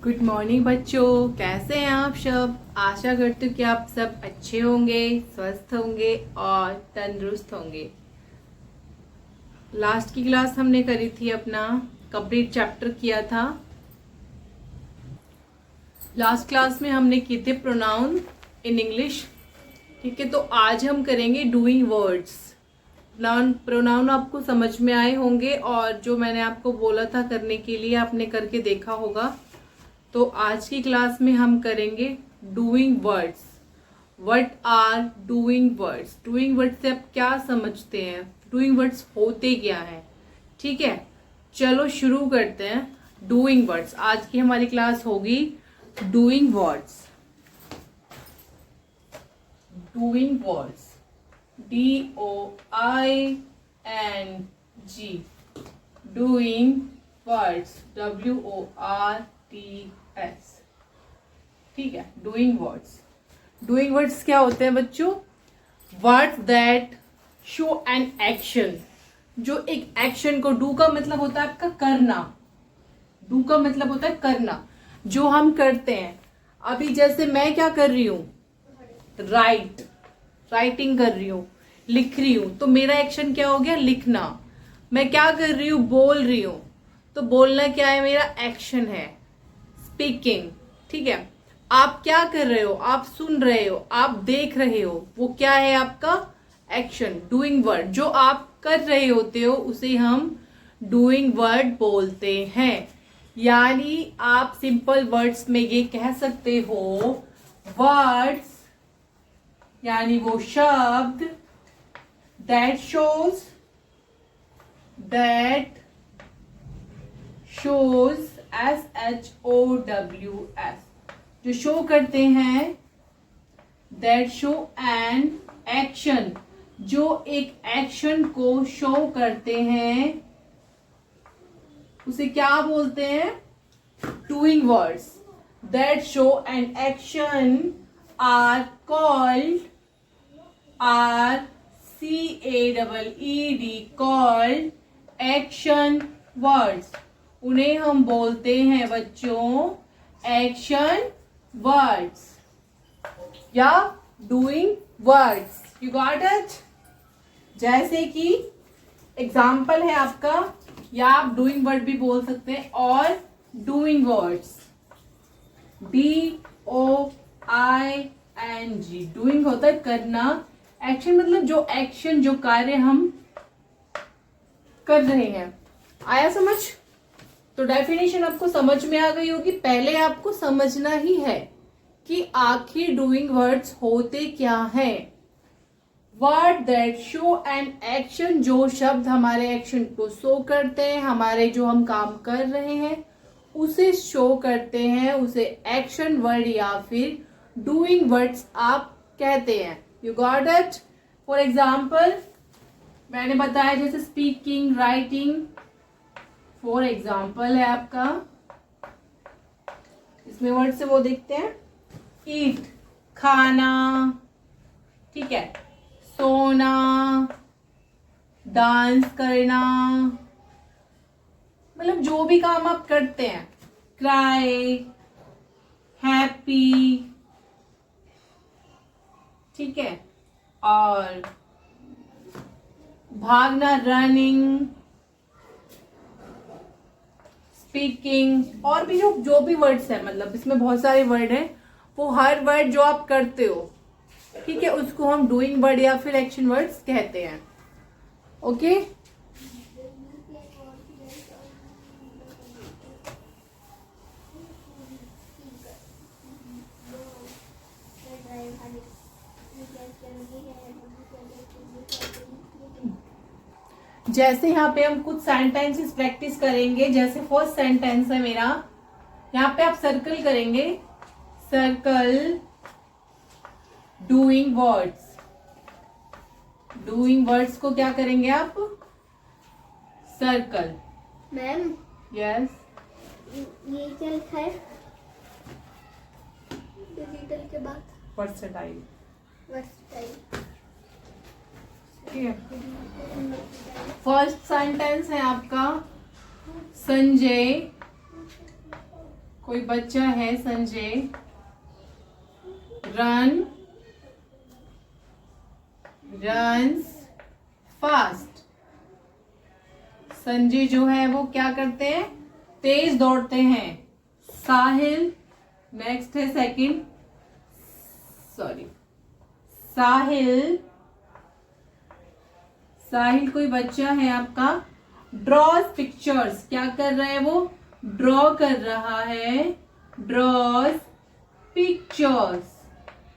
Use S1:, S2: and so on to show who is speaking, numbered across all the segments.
S1: Good morning बच्चों, कैसे हैं आप सब। आशा करती हूँ कि आप सब अच्छे होंगे, स्वस्थ होंगे और तंदुरुस्त होंगे। लास्ट की क्लास हमने करी थी, अपना कंप्लीट चैप्टर किया था। लास्ट क्लास में हमने किए थे प्रोनाउन इन इंग्लिश। ठीक है, तो आज हम करेंगे डूइंग वर्ड्स। प्रोनाउन आपको समझ में आए होंगे और जो मैंने आपको बोला था करने के लिए आपने करके देखा होगा। तो आज की क्लास में हम करेंगे doing words. What are doing words. Doing words से आप क्या समझते हैं, डूइंग वर्ड्स होते क्या हैं। ठीक है, चलो शुरू करते हैं। डूइंग वर्ड्स, आज की हमारी क्लास होगी doing words. Doing words, DOING, doing words, WORDS। ठीक है, डूइंग वर्ड्स। डूइंग वर्ड्स क्या होते हैं बच्चों? Words that show an action, जो एक एक्शन को, डू का मतलब होता है आपका करना, डू का मतलब होता है करना, जो हम करते हैं। अभी जैसे मैं क्या कर रही हूं, राइटिंग कर रही हूं, लिख रही हूं, तो मेरा एक्शन क्या हो गया, लिखना। मैं क्या कर रही हूं, बोल रही हूं, तो बोलना क्या है, मेरा एक्शन है, स्पीकिंग। ठीक है, आप क्या कर रहे हो, आप सुन रहे हो, आप देख रहे हो, वो क्या है आपका एक्शन, डूइंग वर्ड। जो आप कर रहे होते हो उसे हम डूइंग वर्ड बोलते हैं। यानी आप सिंपल वर्ड्स में ये कह सकते हो, वर्ड्स यानी वो शब्द, दैट शोज SHOWS, जो शो करते हैं, दैट शो एन एक्शन, जो एक एक्शन को शो करते हैं, उसे क्या बोलते हैं, doing words. That show an action are called, CAEED, action words. उन्हें हम बोलते हैं बच्चों एक्शन वर्ड्स या doing words. You got it. जैसे कि एग्जाम्पल है आपका, या आप डूइंग वर्ड भी बोल सकते हैं, और डूइंग वर्ड्स, DOING। डूइंग होता है करना, एक्शन मतलब जो एक्शन, जो कार्य हम कर रहे हैं। आया समझ? तो डेफिनेशन आपको समझ में आ गई होगी। पहले आपको समझना ही है कि आखिर डूइंग वर्ड्स होते क्या है। Word that show an action, जो शब्द हमारे एक्शन को शो करते हैं, हमारे जो हम काम कर रहे हैं उसे शो करते हैं, उसे एक्शन वर्ड या फिर डूइंग वर्ड्स आप कहते हैं। You got it. For example मैंने बताया जैसे स्पीकिंग, राइटिंग। फॉर एग्जाम्पल है आपका, इसमें वर्ड से वो देखते हैं, ईट खाना, ठीक है, सोना, डांस करना, मतलब जो भी काम आप करते हैं, क्राई, हैप्पी, ठीक है, और भागना, रनिंग, स्पीकिंग, और भी जो भी वर्ड्स है, मतलब इसमें बहुत सारे वर्ड हैं, वो हर वर्ड जो आप करते हो, ठीक है, उसको हम डूइंग वर्ड या फिर एक्शन वर्ड्स कहते हैं। ओके, जैसे यहाँ पे हम कुछ सेंटेंसेस प्रैक्टिस करेंगे। जैसे फर्स्ट सेंटेंस है मेरा, यहाँ पे आप सर्कल करेंगे, circle doing words. Doing words को क्या करेंगे आप, सर्कल।
S2: मैम,
S1: यस,
S2: ये क्या लिखा है डिजिटल के बाद?
S1: वर्सटाइल।
S2: वर्सटाइल।
S1: ठीक है, फर्स्ट सेंटेंस है आपका, संजय कोई बच्चा है Sanjay, run runs fast. Sanjay जो है वो क्या करते हैं, तेज दौड़ते हैं। साहिल, नेक्स्ट है सेकंड, सॉरी साहिल, साहिल कोई बच्चा है आपका, ड्रॉज पिक्चर्स। क्या कर रहा है वो, ड्रॉ कर रहा है, ड्रॉज पिक्चर्स,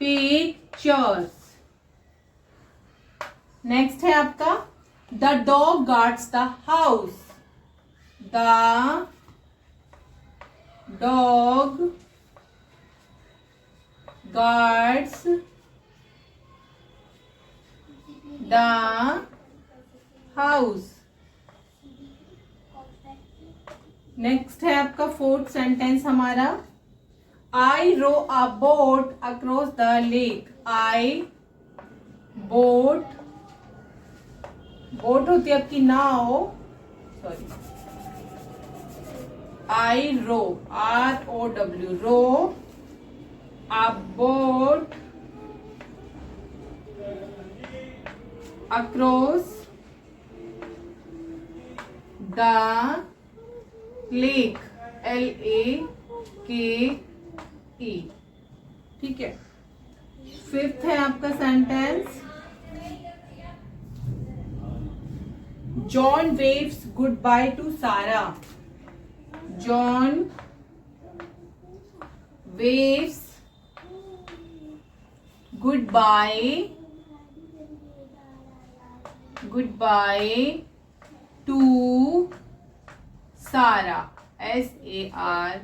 S1: पिक्चर्स। नेक्स्ट है आपका, the dog guards the house. The dog guards the house. Next है आपका फोर्थ सेंटेंस हमारा, I row a boat across the lake. I boat, boat होती है आपकी नाव, sorry, I row, ROW, row a boat across the lake, LAKE। ठीक है। Fifth है आपका sentence, John waves goodbye to Sara. John waves goodbye to Sara, SARA।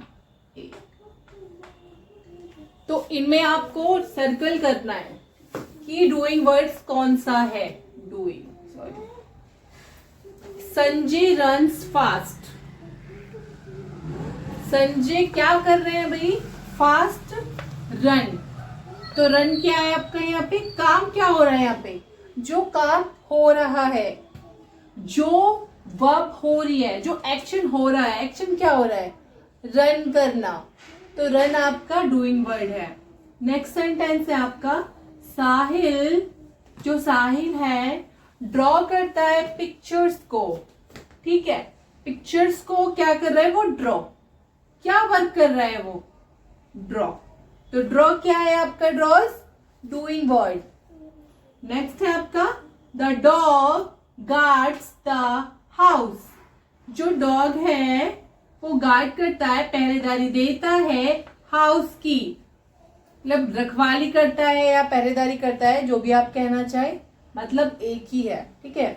S1: तो इनमें आपको सर्कल करना है कि डूइंग वर्ड्स कौन सा है। Doing, sorry, Sanjay runs fast. Sanjay क्या कर रहे हैं भाई, फास्ट रन। तो रन क्या है आपका, यहाँ पे काम क्या हो रहा है, यहाँ पे जो काम हो रहा है, जो वर्ब हो रही है, जो एक्शन हो रहा है, एक्शन क्या हो रहा है, रन करना। तो रन आपका डूइंग वर्ड है। नेक्स्ट सेंटेंस है आपका, साहिल, जो साहिल है ड्रॉ करता है पिक्चर्स को। ठीक है, पिक्चर्स को क्या कर रहा है वो, ड्रॉ। क्या वर्क कर रहा है वो, ड्रॉ। तो ड्रॉ क्या है आपका, ड्रॉज, डूइंग वर्ड। नेक्स्ट है आपका, the dog guards the house. जो डॉग है वो गार्ड करता है, पहरेदारी देता है हाउस की, मतलब रखवाली करता है या पहरेदारी करता है, जो भी आप कहना चाहे, मतलब एक ही है। ठीक है।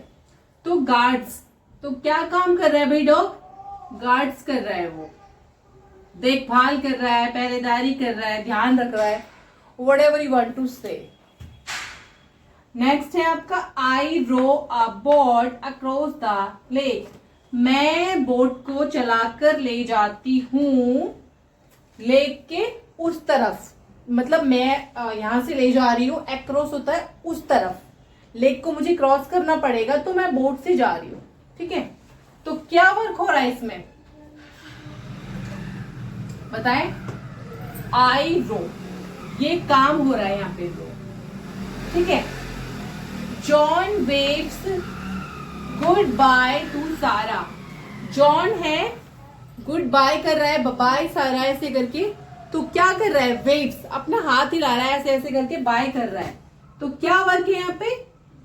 S1: तो गार्ड्स, तो क्या काम कर रहा है भाई डॉग, गार्ड्स कर रहा है, वो देखभाल कर रहा है, पहरेदारी कर रहा है, ध्यान रख रहा है, whatever you want to say. Next है आपका, I row a boat across the lake. मैं बोट को चलाकर ले जाती हूँ लेक के उस तरफ, मतलब मैं यहां से ले जा रही हूँ, अक्रॉस होता है उस तरफ, लेक को मुझे क्रॉस करना पड़ेगा तो मैं बोट से जा रही हूँ। ठीक है। तो क्या वर्क हो रहा है इसमें बताएं, आई रो, ये काम हो रहा है यहाँ पे रो। ठीक है। John waves goodbye to Sara. John है, गुड बाय कर रहा है, बाय सारा ऐसे करके, तो क्या कर रहा है, वेव्स, अपना हाथ हिला रहा है ऐसे ऐसे करके, बाय कर रहा है। तो क्या वर्क है यहाँ पे,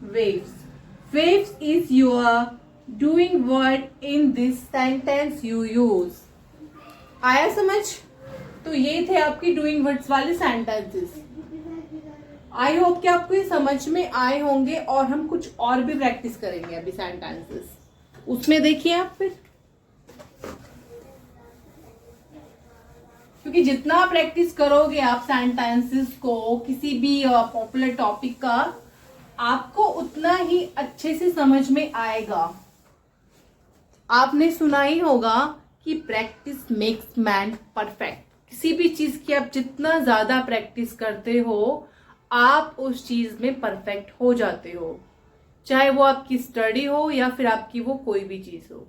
S1: waves. Waves is your doing word in this sentence you use. आया समझ? तो ये थे आपकी डूइंग वर्ड्स वाले सेंटेंसेस। आई होप कि आपको ये समझ में आए होंगे, और हम कुछ और भी प्रैक्टिस करेंगे अभी सेंटेंसेस, उसमें देखिए आप फिर, क्योंकि जितना प्रैक्टिस करोगे आप सेंटेंसेस को, किसी भी पॉपुलर टॉपिक का, आपको उतना ही अच्छे से समझ में आएगा। आपने सुना ही होगा कि प्रैक्टिस मेक्स मैन परफेक्ट। किसी भी चीज की आप जितना ज्यादा प्रैक्टिस करते हो, आप उस चीज में परफेक्ट हो जाते हो, चाहे वो आपकी स्टडी हो या फिर आपकी वो कोई भी चीज हो।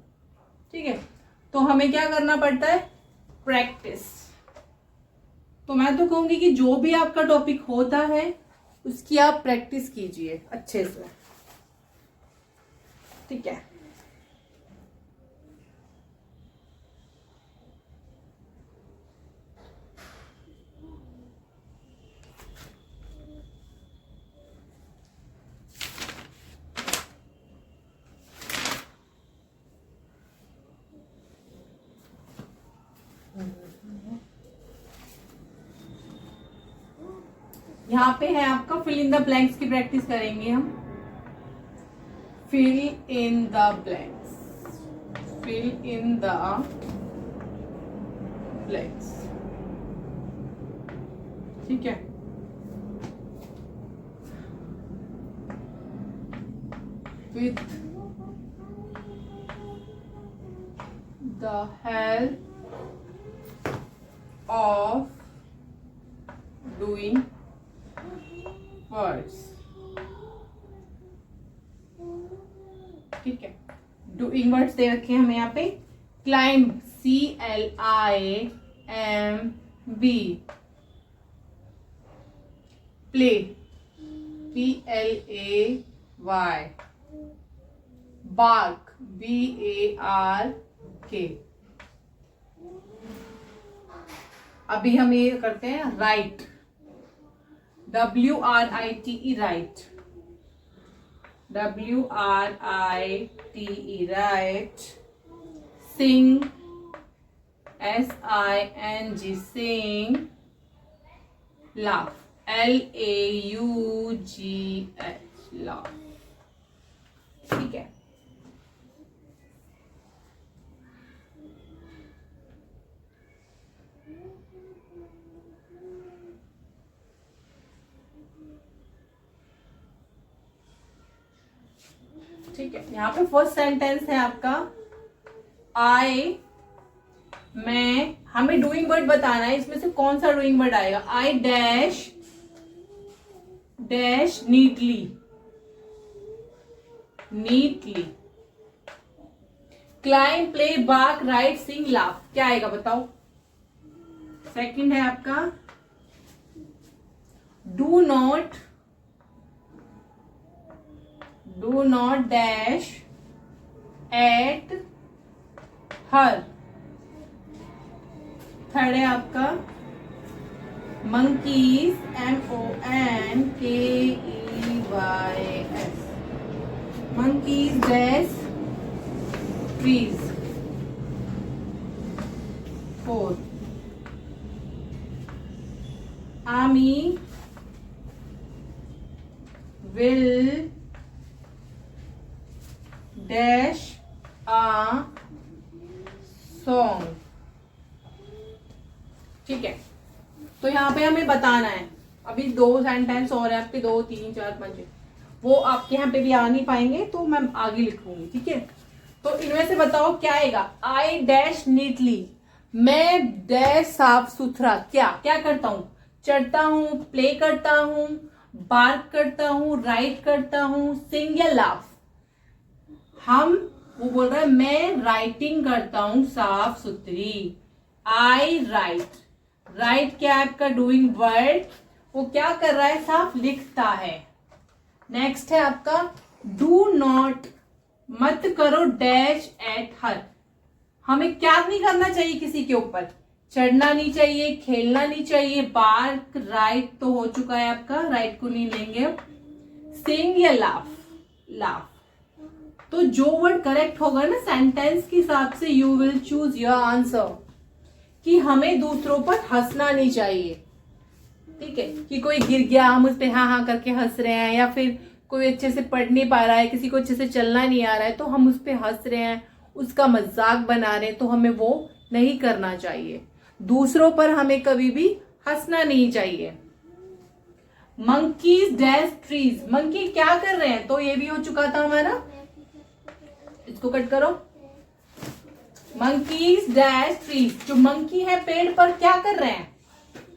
S1: ठीक है। तो हमें क्या करना पड़ता है, प्रैक्टिस। तो मैं तो कहूंगी कि जो भी आपका टॉपिक होता है उसकी आप प्रैक्टिस कीजिए अच्छे से, ठीक है। यहाँ पे है आपका फिल इन द ब्लैंक्स की प्रैक्टिस करेंगे हम। Fill in the blanks, fill in the blanks, ठीक है। With the help of doing words, ठीक है। डूइंग वर्ड्स दे रखे हैं हमें यहाँ पे। Climb CLIMB, play PLAY, bark BARK। अभी हम ये करते हैं write, WRITE, write, WRITE, write. Sing SING, sing. Laugh LAUGH, laugh, ठीक है। ठीक है, यहाँ पे फर्स्ट सेंटेंस है आपका आई, मैं, हमें डूइंग वर्ड बताना है, इसमें से कौन सा डूइंग वर्ड आएगा। I dash dash neatly, neatly. Climb, play, bark, write, sing, laugh, क्या आएगा बताओ। सेकंड है आपका do not dash at her. Third है आपका monkeys, MONKEYS, monkeys dash trees। Fourth, army will dash a song, ठीक है। तो यहाँ पे हमें बताना है, अभी 2 सेंटेंस और है आपके, 2 3 4 5, वो आपके यहाँ पे भी आ नहीं पाएंगे तो मैं आगे लिखूंगी, ठीक है। तो इनमें से बताओ क्या आएगा। आई डैश नीटली, मैं डैश साफ सुथरा, क्या क्या करता हूं, चढ़ता हूं, प्ले करता हूं, बार्क करता हूं, राइट करता हूं, सिंग या लाफ। वो बोल रहा है मैं राइटिंग करता हूं साफ सुथरी। आई राइट, राइट क्या है आपका डूइंग वर्ड, वो क्या कर रहा है, साफ लिखता है। नेक्स्ट है आपका डू नॉट, मत करो डैश एट हर, हमें क्या नहीं करना चाहिए किसी के ऊपर, चढ़ना नहीं चाहिए, खेलना नहीं चाहिए। बार्क, राइट तो हो चुका है आपका, राइट को नहीं लेंगे अब। सिंग या लाफ, लाफ। तो जो वर्ड करेक्ट होगा ना सेंटेंस के हिसाब से you will choose your answer, कि हमें दूसरों पर हंसना नहीं चाहिए, ठीक है। कि कोई गिर गया हम उस पर हाँ हाँ करके हंस रहे हैं, या फिर कोई अच्छे से पढ़ नहीं पा रहा है, किसी को अच्छे से चलना नहीं आ रहा है तो हम उस पर हंस रहे हैं, उसका मजाक बना रहे हैं, तो हमें वो नहीं करना चाहिए। दूसरों पर हमें कभी भी हंसना नहीं चाहिए। मंकीज डैश ट्रीज, मंकी क्या कर रहे हैं, तो ये भी हो चुका था हमारा, इसको कट करो। मंकीज डैश ट्रीज, जो मंकी है पेड़ पर क्या कर रहे हैं,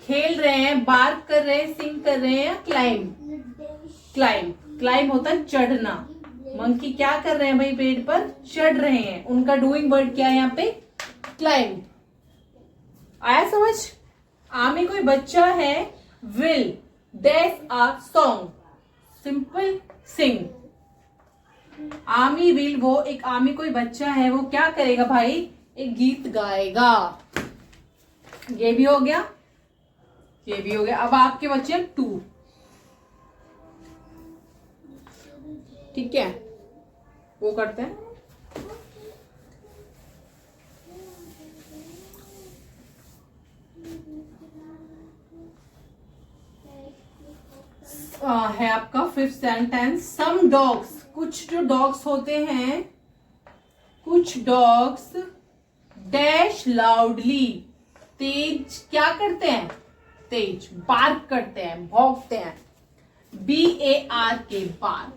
S1: खेल रहे हैं, बार्क कर रहे हैं, सिंग कर रहे हैं, क्लाइंब। क्लाइंब, क्लाइंब होता है चढ़ना। मंकी क्या कर रहे हैं भाई, पेड़ पर चढ़ रहे हैं, उनका डूइंग वर्ड क्या है यहाँ पे, क्लाइंब। आया समझ? आमी कोई बच्चा है, will dash a song, simple sing. Amy will, वो एक आमी कोई बच्चा है, वो क्या करेगा भाई? एक गीत गाएगा। ये भी हो गया, ये भी हो गया। अब आपके बच्चे टू, ठीक है, वो करते हैं। है आपका फिफ्थ सेंटेंस, सम डॉग्स, कुछ जो डॉग्स होते हैं, कुछ डॉग्स डैश लाउडली, तेज क्या करते हैं? तेज बार्क करते हैं, भौंकते हैं। BARK, bark.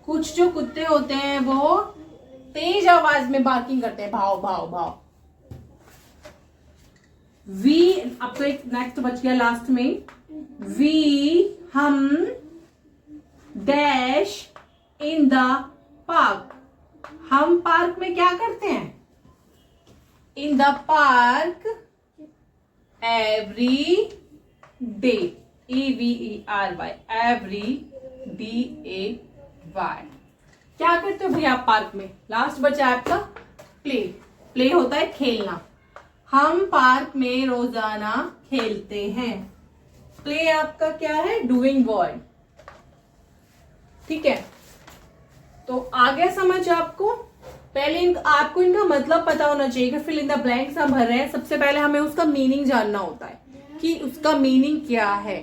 S1: कुछ जो कुत्ते होते हैं वो तेज आवाज में बार्किंग करते हैं, भाव भाव भाव। वी, अब तो एक नेक्स्ट बच गया लास्ट में, वी हम डैश इन द पार्क, हम पार्क में क्या करते हैं? In the park every day, EVERY, every DAY। क्या करते हो भैया आप पार्क में? लास्ट बचा आपका प्ले, प्ले होता है खेलना। हम पार्क में रोजाना खेलते हैं। प्ले आपका क्या है? डूइंग वर्ड, ठीक है। तो आ गया समझ आपको? पहले आपको इनका मतलब पता होना चाहिए कि फिल इन द ब्लैंक्स हम भर रहे हैं। सबसे पहले हमें उसका मीनिंग जानना होता है कि उसका मीनिंग क्या है।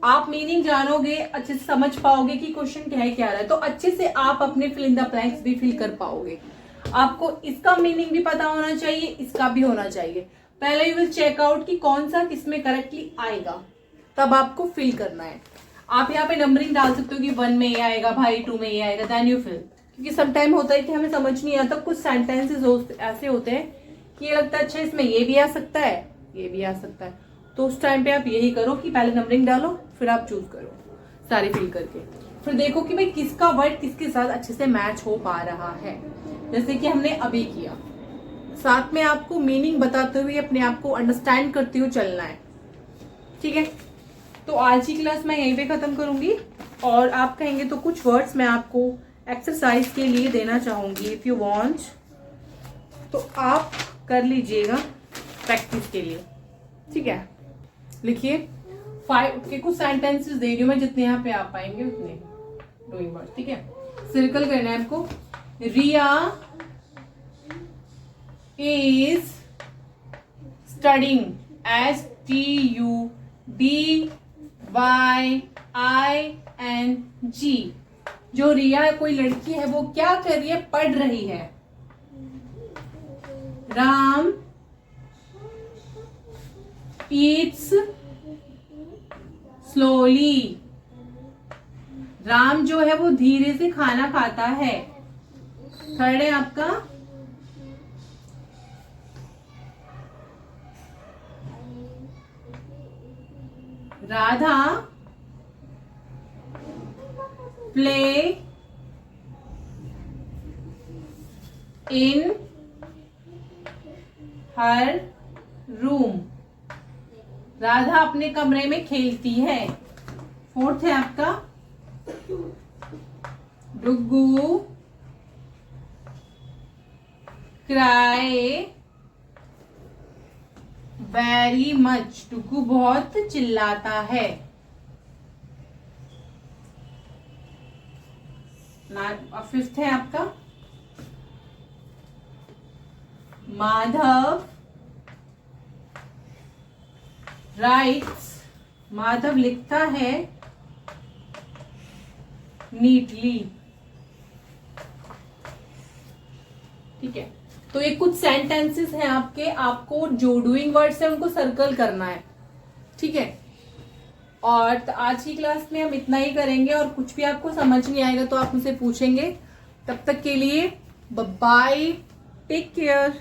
S1: आप मीनिंग जानोगे, अच्छे से समझ पाओगे कि क्वेश्चन क्या है, क्या रहा है, तो अच्छे से आप अपने फिल इन द ब्लैंक्स भी फिल कर पाओगे। आपको इसका मीनिंग भी पता होना चाहिए, इसका भी होना चाहिए। पहले यू विल चेक आउट कि कौन सा किसमें करेक्टली आएगा, तब आपको फिल करना है। आप यहाँ पे नंबरिंग डाल सकते हो कि 1 में ये आएगा भाई, 2 में ये आएगा, देन यू फिल। क्योंकि सम टाइम होता है कि हमें समझ नहीं आता, कुछ सेंटेंसेस ऐसे होते हैं कि ये लगता है अच्छा इसमें ये भी आ सकता है, ये भी आ सकता है, तो उस टाइम पे आप यही करो कि पहले नंबरिंग डालो, फिर आप चूज करो सारे फिल करके, फिर देखो कि भाई किसका वर्ड किसके साथ अच्छे से मैच हो पा रहा है, जैसे कि हमने अभी किया। साथ में आपको मीनिंग बताते हुए अपने आप को अंडरस्टैंड करते हुए चलना है, ठीक है। तो आज की क्लास मैं यहीं पे खत्म करूंगी, और आप कहेंगे तो कुछ वर्ड्स मैं आपको एक्सरसाइज के लिए देना चाहूंगी। इफ यू वांट तो आप कर लीजिएगा प्रैक्टिस के लिए, ठीक है। लिखिए 5 के कुछ सेंटेंसेस दे रही हूं मैं, जितने यहाँ पे आप पाएंगे उतने डूइंग वर्ड, ठीक है। सर्कल करना है आपको। रिया इज स्टडिंग, STUDYING। जो रिया कोई लड़की है, वो क्या कर रही है? पढ़ रही है। राम ईट्स स्लोली, राम जो है वो धीरे से खाना खाता है। थर्ड है आपका Radha play in her room, Radha अपने कमरे में खेलती है। फोर्थ है आपका डुगू क्राई वेरी मच, डुगू बहुत चिल्लाता है। फिफ्थ है आपका माधव राइट्स, माधव लिखता है नीटली, ठीक है। तो ये कुछ सेंटेंसेस हैं आपके, आपको जो डूइंग वर्ड्स है उनको सर्कल करना है, ठीक है। और आज की क्लास में हम इतना ही करेंगे, और कुछ भी आपको समझ नहीं आएगा तो आप मुझसे पूछेंगे। तब तक के लिए बाय, टेक केयर।